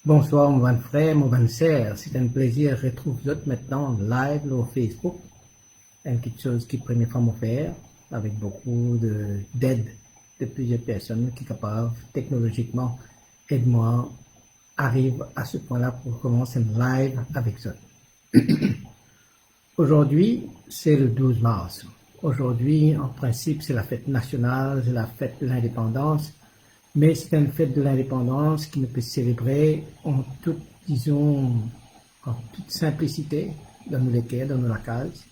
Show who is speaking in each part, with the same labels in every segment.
Speaker 1: Bonsoir, mon bon frère, mon bon sœur. C'est un plaisir de retrouver vous maintenant live sur Facebook. Une petite chose qui première fois me faire avec beaucoup d'aide de plusieurs personnes qui sont capables technologiquement et moi arrive à ce point-là pour commencer un live avec ça. Aujourd'hui, c'est le 12 mars. Aujourd'hui, en principe, c'est la fête nationale, c'est la fête de l'indépendance. Mais c'est une fête de l'indépendance qui ne peut se célébrer en toute, disons, en toute simplicité dans nos cœurs, dans nos lacages,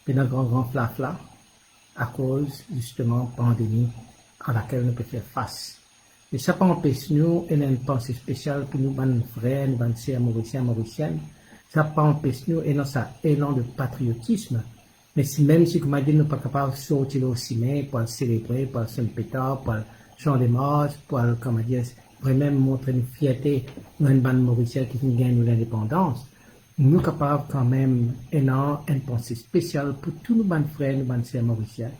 Speaker 1: et dans le grand flafla, à cause, justement, de la pandémie à laquelle nous peut faire face. Mais ça empêche nous, et une pensée spéciale pour nous, nos frères, nos sœurs mauriciens, mauriciennes, ça empêche nous, et dans ça élan de patriotisme, mais si même si, comme je dit, nous ne sommes pas capables de sortir au cinéma pour le célébrer, pour le Saint-Pétard, pour le Chant des Mars, pour, comment dire, vraiment montrer une fierté dans une bande mauricienne qui gagne l'indépendance, nous sommes capables quand même d'avoir une pensée spéciale pour tous nos bandes frères, nos bandes sœurs mauriciens,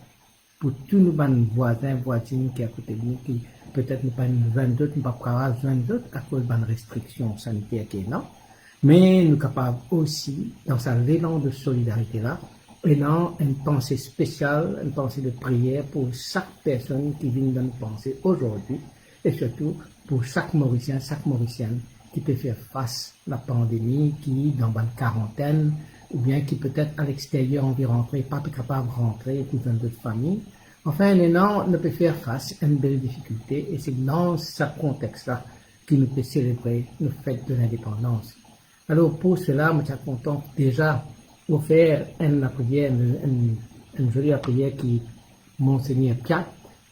Speaker 1: pour tous nos bandes voisins, voisines qui sont à côté de nous, qui peut-être ne pas besoin d'autres, ne pas avoir besoin d'autres à cause de restrictions sanitaires qui est là, mais nous sommes capables aussi, dans cet élan de solidarité-là, et non, une pensée spéciale, une pensée de prière pour chaque personne qui vient de nous penser aujourd'hui, et surtout pour chaque Mauricien, chaque Mauricienne qui peut faire face à la pandémie, qui est dans une quarantaine, ou bien qui peut-être à l'extérieur on veut rentrer, pas capable de rentrer, ou dans d'autres familles. Enfin, non, ne peut faire face à une belle difficulté, et c'est dans ce contexte-là que nous peut célébrer nos fêtes de l'indépendance. Alors pour cela, je suis content déjà pour faire une prière, une jolie prière qui Monseigneur Piat,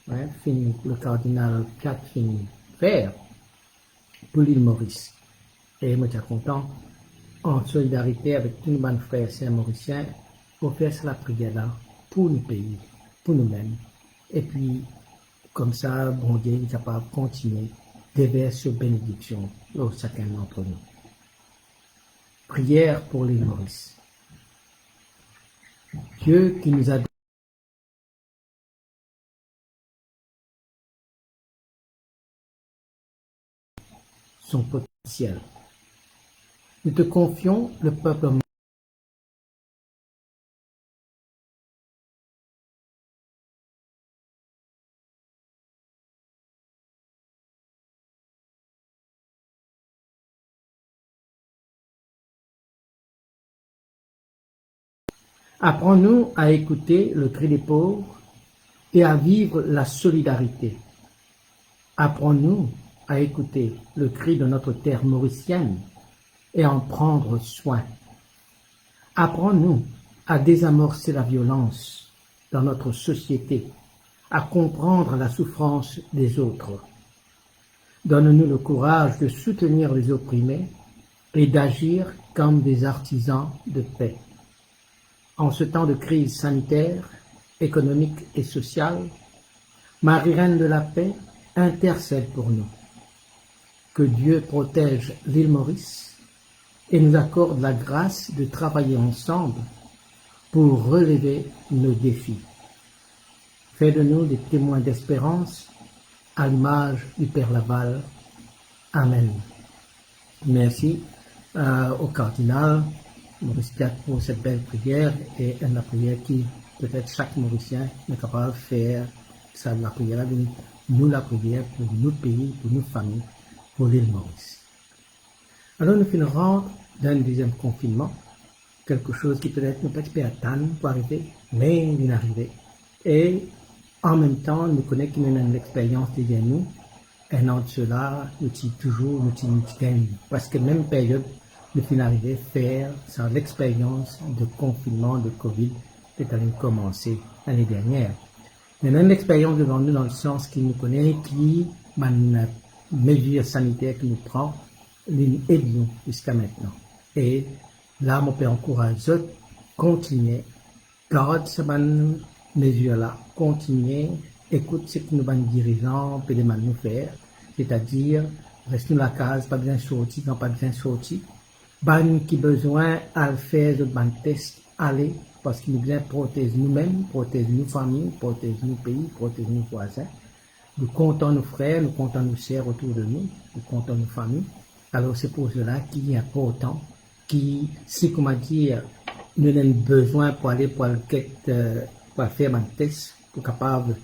Speaker 1: le cardinal Piat finit faire pour l'île Maurice. Et moi, je suis content, en solidarité avec tous nos bons frères et mauriciens, pour faire cette prière-là pour nos pays, pour nous-mêmes. Et puis, comme ça, bon Dieu est capable de continuer de verser bénédiction sur chacun d'entre nous. Prière pour l'île Maurice. Dieu qui nous a donné son potentiel. Nous te confions le peuple. Apprends-nous à écouter le cri des pauvres et à vivre la solidarité. Apprends-nous à écouter le cri de notre terre mauricienne et en prendre soin. Apprends-nous à désamorcer la violence dans notre société, à comprendre la souffrance des autres. Donne-nous le courage de soutenir les opprimés et d'agir comme des artisans de paix. En ce temps de crise sanitaire, économique et sociale, Marie Reine de la Paix intercède pour nous. Que Dieu protège l'île Maurice et nous accorde la grâce de travailler ensemble pour relever nos défis. Fais de nous des témoins d'espérance à l'image du Père Laval. Amen. Merci au cardinal Maurice Piat pour cette belle prière et la prière qui peut-être chaque Mauricien est capable de faire. Ça, la prière, nous la prière pour nos pays, pour nos familles, pour l'île Maurice. Alors nous finirons d'un deuxième confinement, quelque chose qui peut-être ne peut pas attendre pour arriver, mais il est arrivé. Et en même temps, nous connaissons qu'il y a une expérience derrière nous, et non de cela, nous toujours, nous gagnons. Parce que même période, nous finissons arriver à faire sans l'expérience de confinement, de Covid, qui est allé commencer l'année dernière. Mais une expérience devant nous dans le sens qu'il nous connaît, qui, une mesure sanitaire qui nous prend, nous aide jusqu'à maintenant. Et là, mon père encourage eux, continuer, garde ces mesures-là, continuer, écoute ce que nos dirigeants peuvent nous faire, c'est-à-dire reste dans la case, pas besoin de sortir, quand pas besoin de sortir. Ban qui besoin à faire de ban test, aller, parce qu'il nous besoin protéger nous-mêmes, protéger nos familles, protéger nos pays, protéger nos voisins. Nous comptons nos frères, nous comptons nos sœurs autour de nous, nous comptons nos familles. Alors c'est pour cela qu'il est important, si comment dire, nous avons besoin pour aller pour faire un test, pour capable,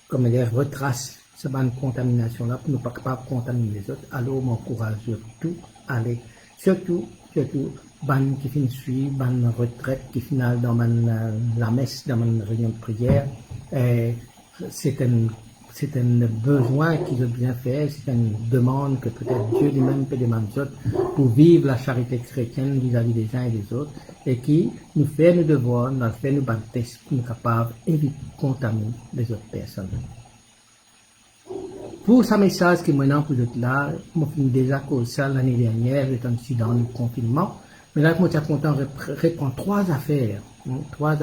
Speaker 1: comme dire, retracer cette contamination-là, pour ne pas capable de contaminer les autres. Alors, m'encourage tout, aller, surtout, ban qui finit suivre, ban retraite qui finit dans la messe, dans ma réunion de prière, c'est un besoin qu'il veut bien faire, c'est une demande que peut-être Dieu lui-même peut demander aux autres pour vivre la charité chrétienne vis-à-vis des uns et des autres, et qui nous fait nos devoirs, nous fait nos baptêmes pour nous capables d'éviter de contaminer les autres personnes. Pour ce message qui est maintenant pour vous là, je finis déjà que ça l'année dernière, j'étais dans le confinement, mais là, je suis content de répondre trois affaires, trois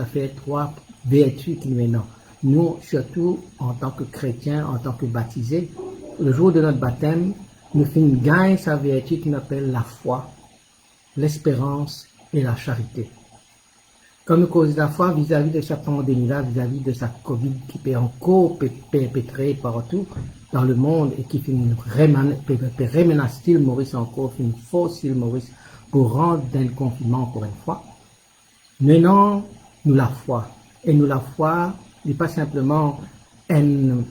Speaker 1: vertus qui nous maintenant. Nous, surtout en tant que chrétiens, en tant que baptisés, le jour de notre baptême, nous finissons gagner sa vertu qu'on appelle la foi, l'espérance et la charité. Comme nous causons la foi vis-à-vis de cette pandémie-là, vis-à-vis de cette Covid qui peut encore perpétrer partout dans le monde et qui finit remenacer l'île Maurice encore, une fausse île Maurice pour rendre dans le confinement encore une fois. Maintenant, nous la foi. Et nous la foi, n'est pas simplement un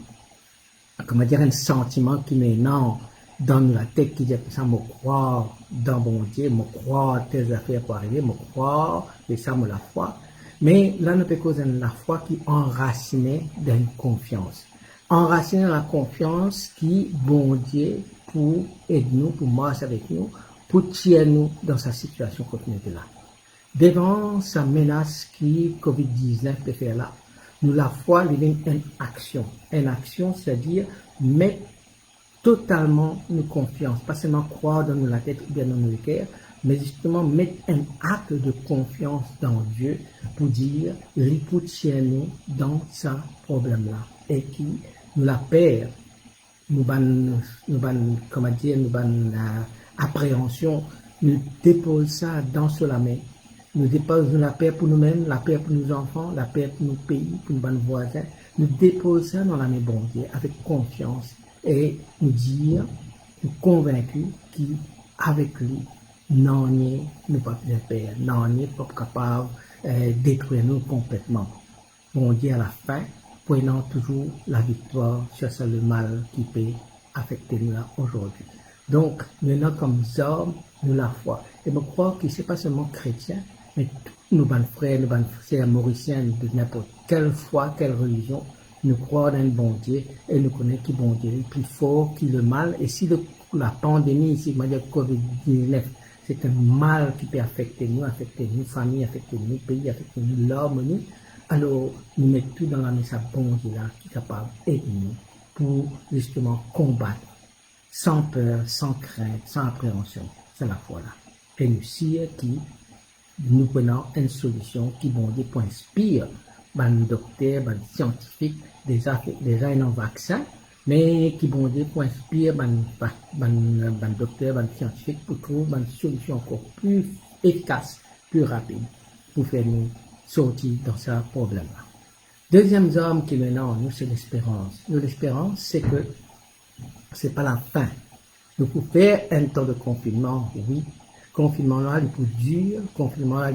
Speaker 1: sentiment qui maintenant dans la tête qui dit ça, me croire dans mon Dieu, me croire telles affaires pour arriver, me croire, et ça me la foi. Mais là, nous peut causer la foi qui enracinée dans une confiance. Enracinée dans la confiance qui, bon Dieu, pour aider nous, pour marcher avec nous, pour tirer nous dans sa situation qu'on est là. Devant sa menace qui COVID-19 peut faire là, nous la foi est une action. Une action, c'est-à-dire mettre totalement nos confiance, pas seulement croire dans la tête ou bien dans le cœur, mais justement mettre un acte de confiance dans Dieu pour dire, l'écoutez nous dans ce problème-là. Et qui nous la perd, nous appréhension, nous dépose ça dans la main. Nous déposons la paix pour nous-mêmes, la paix pour nos enfants, la paix pour nos pays, pour nos voisins. Nous déposons ça dans la main bon Dieu avec confiance et nous dire, nous convaincus qu'avec lui, non, nous pas de paix, non, nous pas capable de détruire nous complètement. Bon Dieu à la fin, prenant toujours la victoire sur ce le mal qui peut affecter nous aujourd'hui. Donc, maintenant comme hommes, nous la foi. Et je crois que ce n'est pas seulement chrétien, mais tous nos bons frères, nos bonnes sœurs mauriciens de n'importe quelle foi, quelle religion, nous croyons dans le bon Dieu et nous connaissons que bon Dieu est plus fort que le mal. Et si la pandémie, si on dire COVID-19, c'est un mal qui peut affecter nos familles, affecter nos pays, affecter nous, l'harmonie, alors nous mettons tout dans la main de bon Dieu là qui est capable d'aider nous pour justement combattre sans peur, sans crainte, sans appréhension. C'est la foi là. Et nous aussi qui nous prenons une solution qui bon Dieu pour inspire les docteurs, les scientifiques, déjà un vaccin, mais qui bon Dieu pour inspire les docteurs, les scientifiques pour trouver une solution encore plus efficace, plus rapide pour faire nous sortir dans ce problème-là. Deuxième homme qui maintenant nous c'est l'espérance. Nous l'espérance c'est que c'est pas la fin. Nous pouvons faire un temps de confinement, oui. Confinement là, il est dur. Confinement là,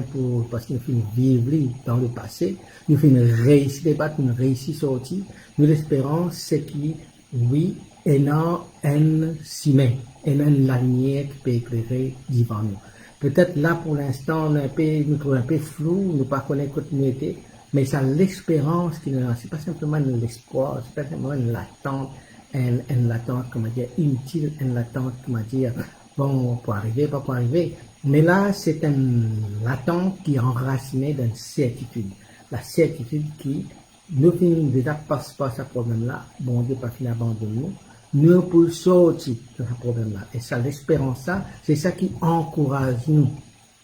Speaker 1: parce qu'il faut vivre dans le passé. Nous faisons réussir les battre, nous réussir sortir. Nous l'espérons, c'est qu'il, oui, et non, un ciment, et non la lumière qui peut éclairer devant nous. Peut-être là, pour l'instant, nous trouvons un peu flou, nous ne connaissons pas continuité, mais c'est l'espérance qui nous lance. C'est pas simplement l'espoir, c'est pas simplement l'attente. Une latente, comment dire, inutile, une latente, comment dire, bon, pour arriver, pas pour arriver. Mais là, c'est une latente qui est enracinée d'une certitude. La certitude qui, nous finissons déjà passe par ce problème-là, bon Dieu pas fini d'abandonner nous, nous pour sortir de ce problème-là. Et ça, l'espérance, ça, c'est ça qui encourage nous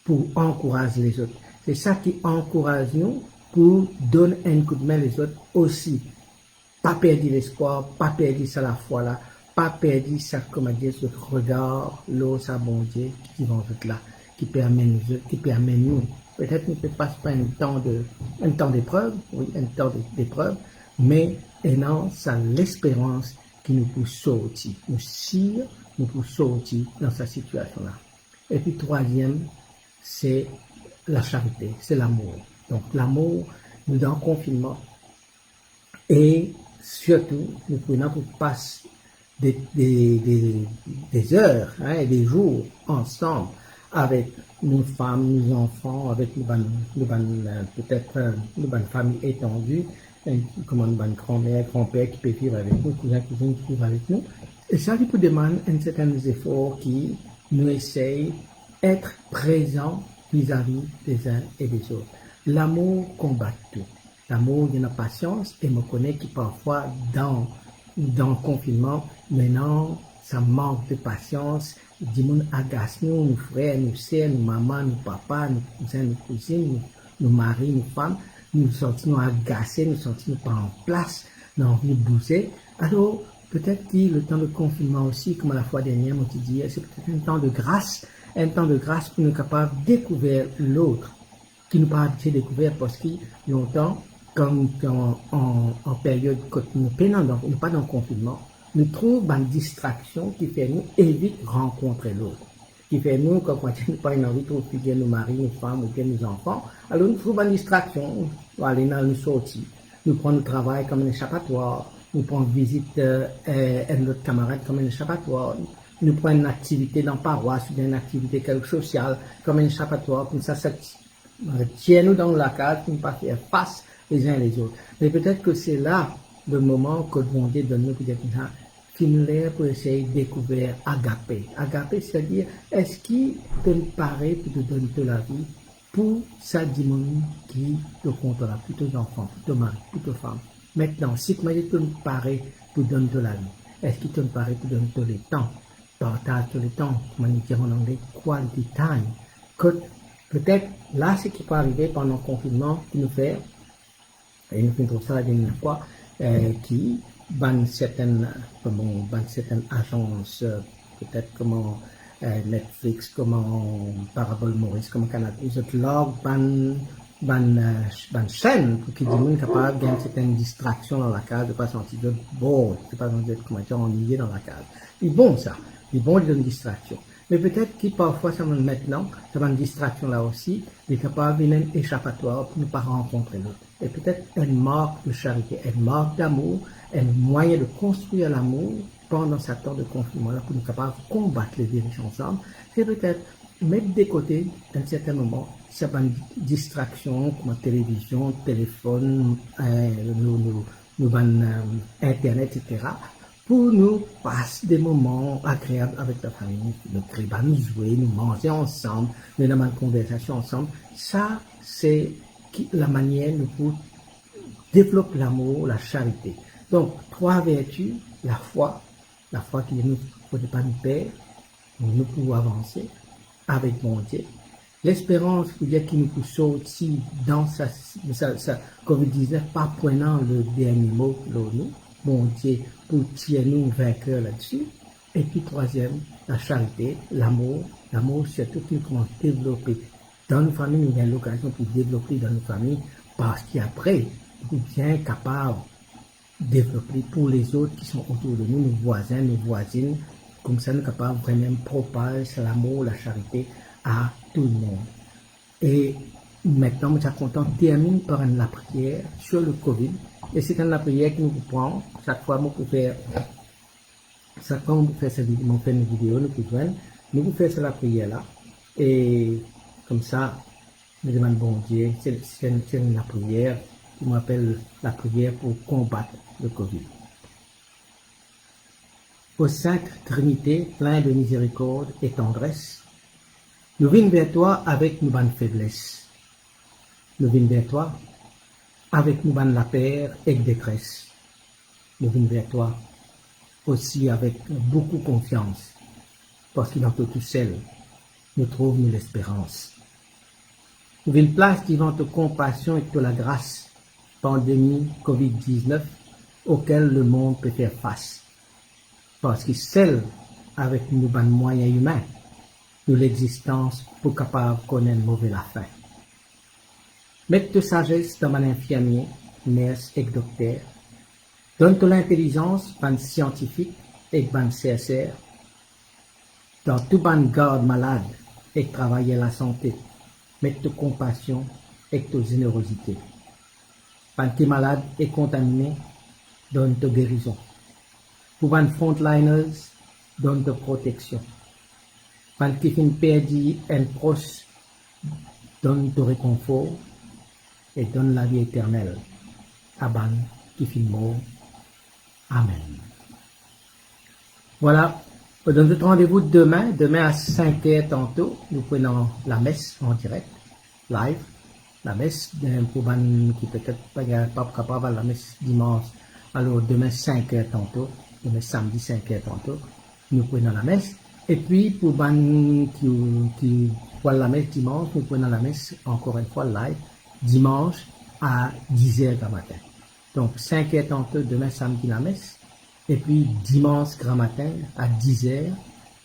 Speaker 1: pour encourager les autres. C'est ça qui encourage nous pour donner un coup de main les autres aussi. Pas perdre l'espoir, pas perdre ça la foi là, pas perdu ça, comment dire, ce regard, l'eau, ça, bon Dieu, qui vont être là, qui permet nous, peut-être ne passe pas un temps d'épreuve, oui, un temps d'épreuve, mais ayant ça l'espérance qui nous pousse sortir, nous pousse sortir dans cette situation-là. Et puis troisième, c'est la charité, c'est l'amour. Donc l'amour, nous dans le confinement, et surtout, nous prenons pour passer des heures et des jours ensemble avec nos femmes, nos enfants, avec peut-être nos familles étendues, comme nos grand-mère, grand-père qui peut vivre avec nous, cousins, cousines qui vivent avec nous. Et ça lui demande un certain effort qui nous essaye d'être présents vis-à-vis des uns et des autres. L'amour combat tout. L'amour, il y a la patience, et me connaît qui parfois dans le confinement, maintenant, ça manque de patience. Du monde agace nous, nos frères, nos sœurs, nos mamans, nos papas, nos cousins, nos cousines, nos maris, nos femmes, nous sentons agacés, nous sentons pas en place, nous avons envie de bouger. Alors, peut-être que le temps de confinement aussi, comme la fois dernière, on dit, c'est peut-être un temps de grâce pour nous capables de découvrir l'autre, qui nous pas habitué découvrir parce que longtemps, comme en période quand nous n'est pas dans le confinement, nous trouvons une distraction qui fait nous éviter de rencontrer l'autre. Qui fait nous, quand nous pas une envie de trouver nos maris, nos femmes ou bien nos enfants, alors nous trouvons une distraction, nous allons dans nous sortir. Nous prenons le travail comme un échappatoire, nous prenons visite à notre camarade comme un échappatoire, nous prenons une activité dans la paroisse ou bien une activité quelque sociale comme un échappatoire, comme ça tient nous dans la case pour ne pas faire face les uns les autres. Mais peut-être que c'est là le moment que bon Dieu donne nous peut-être finir pour essayer de découvrir agapé. Agapé, c'est-à-dire, est-ce qu'il te paraît pour te donner de la vie pour ça dimanche qui te comptera, pour tes enfants, pour tes maris, pour tes femmes. Maintenant, si tu te paraît pour donner de la vie, est-ce qu'il te paraît pour donner de le temps, partage de le temps, comme on dit en anglais, quality time, que peut-être là, ce qui peut arriver pendant le confinement, qui nous fait et nous faisons ça la dernière fois, qui ban certaines agences, peut-être comme Netflix, comme Parabole Maurice, comme Canal+, log ban chaîne pour qu'ils soient capables de gagner certaines distractions dans la case, de ne pas sentir de bon, de ne pas sentir ennuyé dans la case. C'est bon ça, c'est bon de donner une distraction. Mais peut-être que parfois, ça maintenant, ça va une distraction là aussi, il est capable d'un échappatoire pour ne pas rencontrer l'autre. Et peut-être un marque de charité, un marque d'amour, un moyen de construire l'amour pendant ce temps de confinement là pour nous capables de combattre les virus ensemble. C'est peut-être mettre de côté, à un certain moment, ça va une distraction comme la télévision, téléphone, Internet, etc. Pour nous passer des moments agréables avec la famille, nous jouer, nous manger ensemble, nous avoir une conversation ensemble. Ça, c'est la manière nous pour développer l'amour, la charité. Donc, trois vertus, la foi qui nous faut pas nous perdre, nous pouvons avancer avec mon Dieu. L'espérance, pour dire qu'il nous peut sortir dans sa COVID-19, pas prenant le dernier mot, nous, bon Dieu, pour tirer nous vainqueurs là-dessus. Et puis, troisième, la charité, l'amour surtout qui nous commence à développer dans nos familles, nous avons l'occasion pour développer dans nos familles, parce qu'après, nous sommes bien capables de développer pour les autres qui sont autour de nous, nos voisins, nos voisines, comme ça nous sommes capables vraiment de propager l'amour, la charité à tout le monde. Et maintenant, je suis content de terminer par la prière sur le Covid. Et c'est la prière qui nous prend, chaque fois, on peut faire cette vidéo, nous pouvons faire la prière là. Et comme ça, je demande bon Dieu, c'est la prière qui m'appelle la prière pour combattre le Covid. Ô Sainte Trinité, plein de miséricorde et tendresse, nous venons vers toi avec nos bonnes faiblesses. Nous venons vers toi avec nos bonnes la paix et détresse. Nous venons vers toi aussi avec beaucoup de confiance, parce qu'il en tout seul, nous trouvons l'espérance. Nous venons place devant ta compassion et de la grâce, pandémie COVID-19, auquel le monde peut faire face. Parce que seul avec nous ban moyens humains, nous l'existence pour capable connaître mauvais la fin. Mettre de sagesse dans mon infirmier, nurse et docteur. Donne de l'intelligence, ban scientifique et ban CSR. Dans tout ban garde malade et travailler la santé. Mettre de compassion et de générosité. Ban qui malade et contaminé, donne de guérison. Pour ban frontliners, donne de protection. Ban qui fin perdu un proche, donne de réconfort et donne la vie éternelle. À ban qui fin mort. Amen. Voilà. Donc, notre rendez-vous demain à 5h tantôt. Nous prenons la messe en direct, live. La messe, pour ban qui peut-être pas capable de la messe dimanche. Alors, demain 5h tantôt. Demain samedi 5h tantôt. Nous prenons la messe. Et puis, pour ban qui voit la messe dimanche, nous prenons la messe encore une fois live, dimanche à 10h du matin. Donc, 5h tantôt, demain samedi la messe. Et puis, dimanche grand matin à 10h,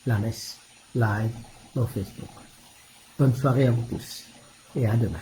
Speaker 1: la messe live sur Facebook. Bonne soirée à vous tous et à demain.